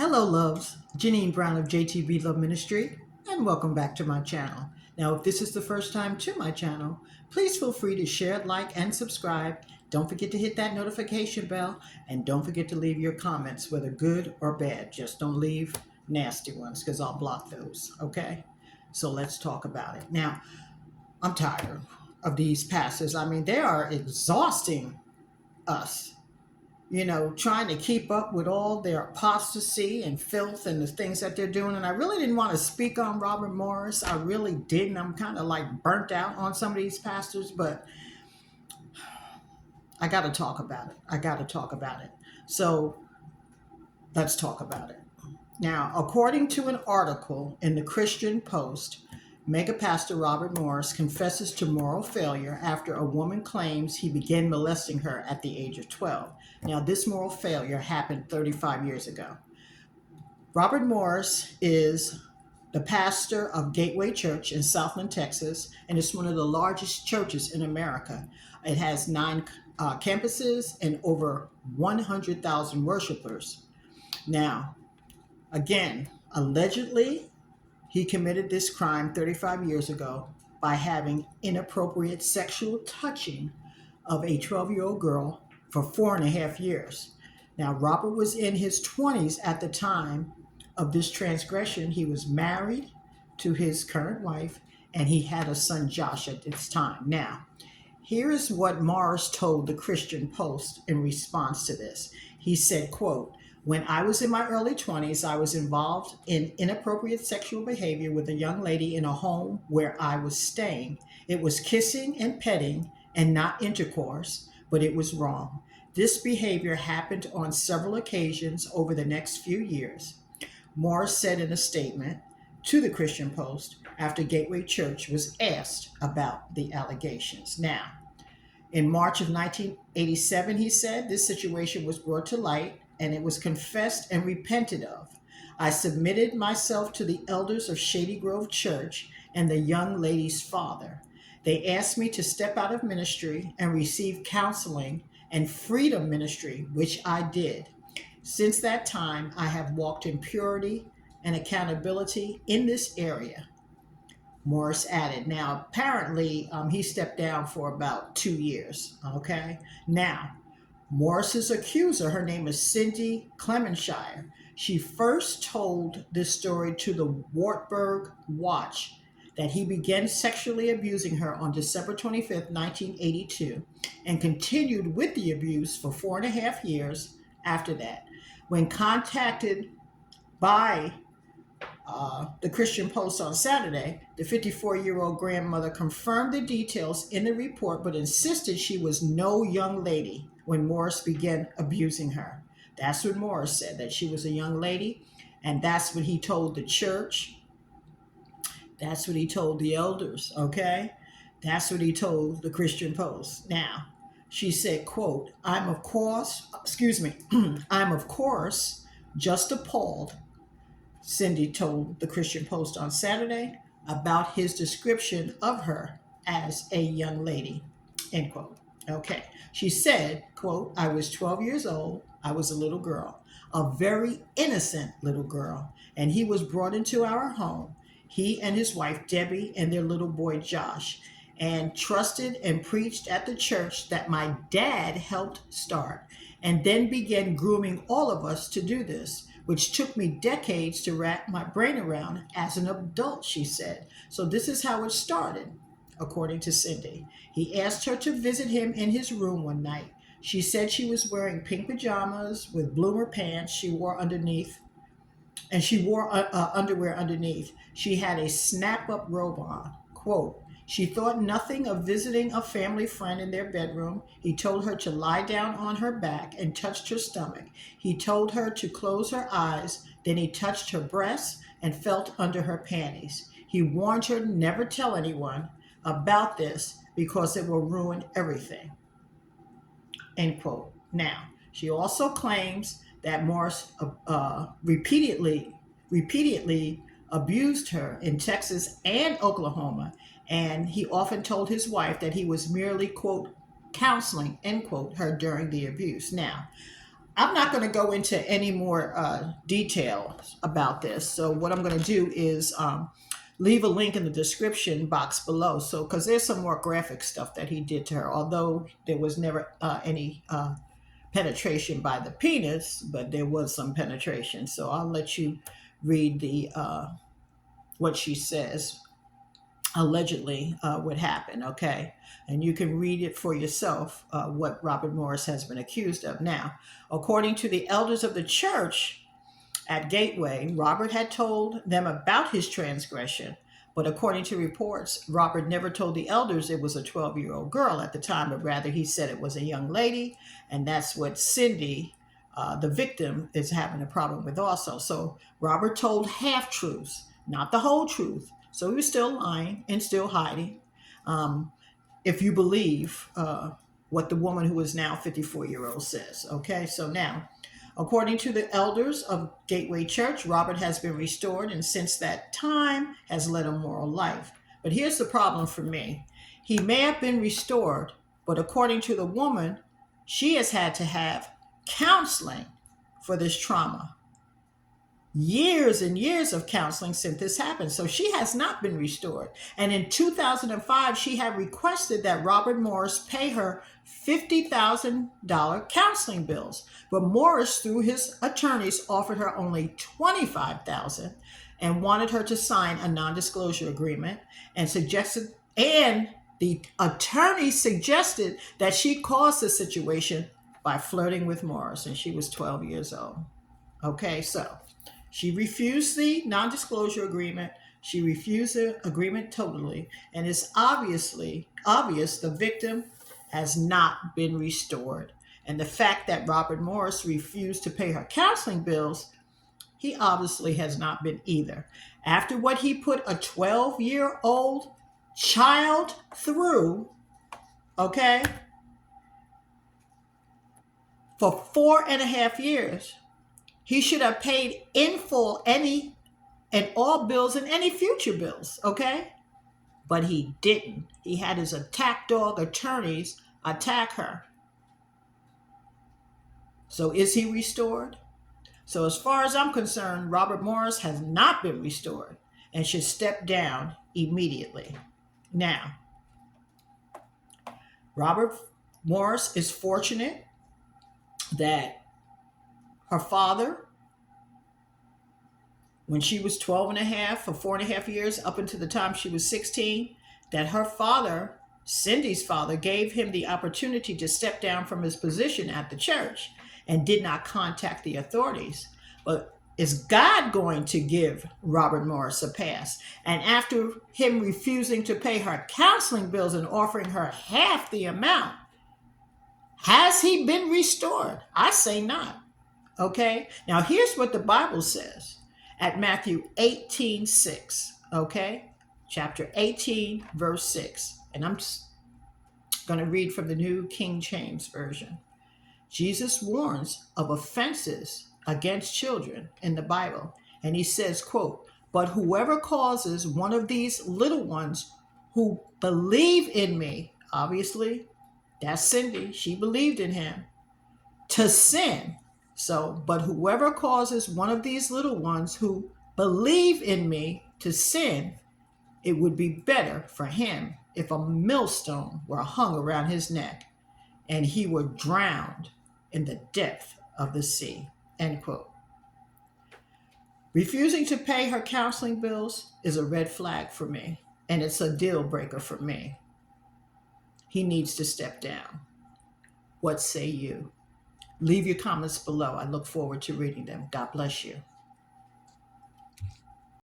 Hello, loves. Janine Brown of JTB Love Ministry, and welcome back to my channel. Now, if this is the first time to my channel, please feel free to share, like, and subscribe. Don't forget to hit that notification bell, and don't forget to leave your comments, whether good or bad. Just don't leave nasty ones, because I'll block those, okay? So let's talk about it. Now, I'm tired of these pastors. I mean, they are exhausting us, trying to keep up with all their apostasy and filth and the things that they're doing. And I really didn't want to speak on Robert Morris. I really didn't. I'm kind of like burnt out on some of these pastors, but I got to talk about it. So let's talk about it. Now, according to an article in the Christian Post, mega pastor Robert Morris confesses to moral failure after a woman claims he began molesting her at the age of 12. Now, this moral failure happened 35 years ago. Robert Morris is the pastor of Gateway Church in Southland, Texas, and it's one of the largest churches in America. It has 9 campuses and over 100,000 worshipers. Now, again, allegedly, he committed this crime 35 years ago by having inappropriate sexual touching of a 12-year-old girl for 4.5 years. Now, Robert was in his 20s at the time of this transgression. He was married to his current wife, and he had a son, Josh, at this time. Now, here is what Morris told the Christian Post in response to this. He said, quote, "When I was in my early 20s, I was involved in inappropriate sexual behavior with a young lady in a home where I was staying. It was kissing and petting and not intercourse, but it was wrong. This behavior happened on several occasions over the next few years," Morris said in a statement to the Christian Post after Gateway Church was asked about the allegations. Now, in March of 1987, he said, "This situation was brought to light and it was confessed and repented of. I submitted myself to the elders of Shady Grove Church and the young lady's father. They asked me to step out of ministry and receive counseling and freedom ministry, which I did. Since that time, I have walked in purity and accountability in this area," Morris added. Now, apparently, he stepped down for about 2 years, okay? Now, Morris's accuser, her name is Cindy Clemenshire. She first told this story to the Wartburg Watch that he began sexually abusing her on December 25th, 1982, and continued with the abuse for 4.5 years after that. When contacted by the Christian Post on Saturday, the 54-year-old grandmother confirmed the details in the report, but insisted she was no young lady when Morris began abusing her. That's what Morris said, that she was a young lady, and that's what he told the church. That's what he told the elders, okay? That's what he told the Christian Post. Now, she said, quote, I'm of course just appalled," Cindy told the Christian Post on Saturday, "about his description of her as a young lady," end quote. Okay. She said, quote, "I was 12 years old. I was a little girl, a very innocent little girl, and he was brought into our home, he and his wife, Debbie, and their little boy, Josh, and trusted and preached at the church that my dad helped start, and then began grooming all of us to do this, which took me decades to wrap my brain around as an adult," she said. So this is how it started, according to Cindy. He asked her to visit him in his room one night. She said she was wearing pink pajamas with bloomer pants she wore underneath, and she wore underwear underneath. She had a snap-up robe on. Quote, "She thought nothing of visiting a family friend in their bedroom. He told her to lie down on her back and touched her stomach. He told her to close her eyes. Then he touched her breasts and felt under her panties. He warned her to never tell anyone about this because it will ruin everything," end quote. Now, she also claims that Morris repeatedly abused her in Texas and Oklahoma, and he often told his wife that he was merely, quote, counseling, end quote, her during the abuse. Now, I'm not going to go into any more details about this. So what I'm going to do is leave a link in the description box below. So because there's some more graphic stuff that he did to her, although there was never any penetration by the penis, but there was some penetration. So I'll let you read the what she says allegedly would happen, okay? And you can read it for yourself, what Robert Morris has been accused of. Now, according to the elders of the church at Gateway, Robert had told them about his transgression, but according to reports, Robert never told the elders it was a 12-year-old girl at the time, but rather he said it was a young lady, and that's what Cindy, the victim, is having a problem with also. So Robert told half-truths, not the whole truth. So he was still lying and still hiding. If you believe what the woman who is now 54-year-old says. Okay, so now, according to the elders of Gateway Church, Robert has been restored and since that time has led a moral life. But here's the problem for me. He may have been restored, but according to the woman, she has had to have counseling for this trauma. Years and years of counseling since this happened. So she has not been restored. And in 2005, she had requested that Robert Morris pay her $50,000 counseling bills. But Morris, through his attorneys, offered her only $25,000 and wanted her to sign a non-disclosure agreement and the attorney suggested that she caused the situation by flirting with Morris, and she was 12 years old. Okay, so she refused the non-disclosure agreement. She refused the agreement totally, and it's obvious the victim has not been restored. And the fact that Robert Morris refused to pay her counseling bills, he obviously has not been either. After what he put a 12-year-old child through, okay, for 4.5 years, he should have paid in full any and all bills and any future bills, okay? But he didn't. He had his attack dog attorneys attack her. So is he restored? So as far as I'm concerned, Robert Morris has not been restored and should step down immediately. Now, Robert Morris is fortunate that her father, when she was 12 and a half for 4.5 years, up until the time she was 16, that her father, Cindy's father, gave him the opportunity to step down from his position at the church and did not contact the authorities. But is God going to give Robert Morris a pass? And after him refusing to pay her counseling bills and offering her half the amount, has he been restored? I say not. Okay, now here's what the Bible says at Matthew 18:6. Okay, chapter 18, verse 6. And I'm going to read from the New King James Version. Jesus warns of offenses against children in the Bible. And he says, quote, "But whoever causes one of these little ones who believe in me," obviously, that's Cindy, she believed in him, "to sin." So, but whoever causes one of these little ones who believe in me to sin, it would be better for him if a millstone were hung around his neck and he were drowned in the depth of the sea. End quote. Refusing to pay her counseling bills is a red flag for me, and it's a deal breaker for me. He needs to step down. What say you? Leave your comments below. I look forward to reading them. God bless you.